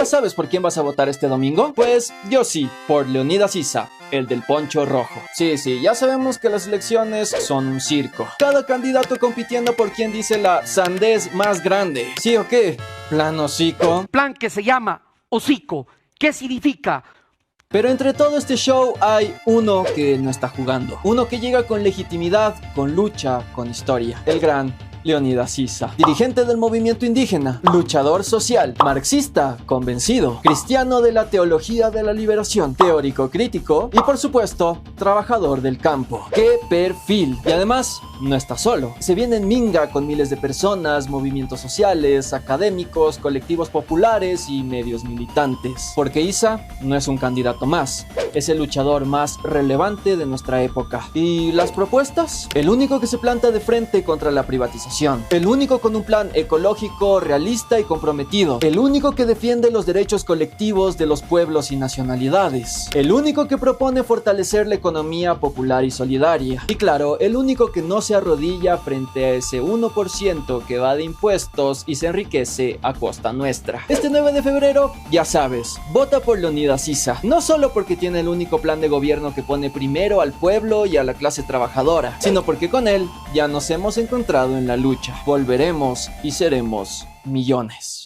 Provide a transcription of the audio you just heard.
¿Ya sabes por quién vas a votar este domingo? Pues yo sí, por Leonidas Issa, el del poncho rojo. Sí, ya sabemos que las elecciones son un circo. Cada candidato compitiendo por quien dice la sandez más grande. ¿Sí o qué? Plan hocico. Plan que se llama hocico. ¿Qué significa? Pero entre todo este show hay uno que no está jugando. Uno que llega con legitimidad, con lucha, con historia. El gran Leonidas Issa, dirigente del movimiento indígena, luchador social, marxista convencido, cristiano de la teología de la liberación, teórico crítico y por supuesto, trabajador del campo. ¡Qué perfil! Y además, no está solo. Se viene en minga con miles de personas, movimientos sociales, académicos, colectivos populares y medios militantes. Porque Issa no es un candidato más, es el luchador más relevante de nuestra época. ¿Y las propuestas? El único que se planta de frente contra la privatización. El único con un plan ecológico, realista y comprometido. El único que defiende los derechos colectivos de los pueblos y nacionalidades. El único que propone fortalecer la economía popular y solidaria. Y claro, el único que no se arrodilla frente a ese 1% que va de impuestos y se enriquece a costa nuestra. Este 9 de febrero, ya sabes, vota por Leonidas Issa. No solo porque tiene el único plan de gobierno que pone primero al pueblo y a la clase trabajadora, sino porque con él ya nos hemos encontrado en la lucha. Volveremos y seremos millones.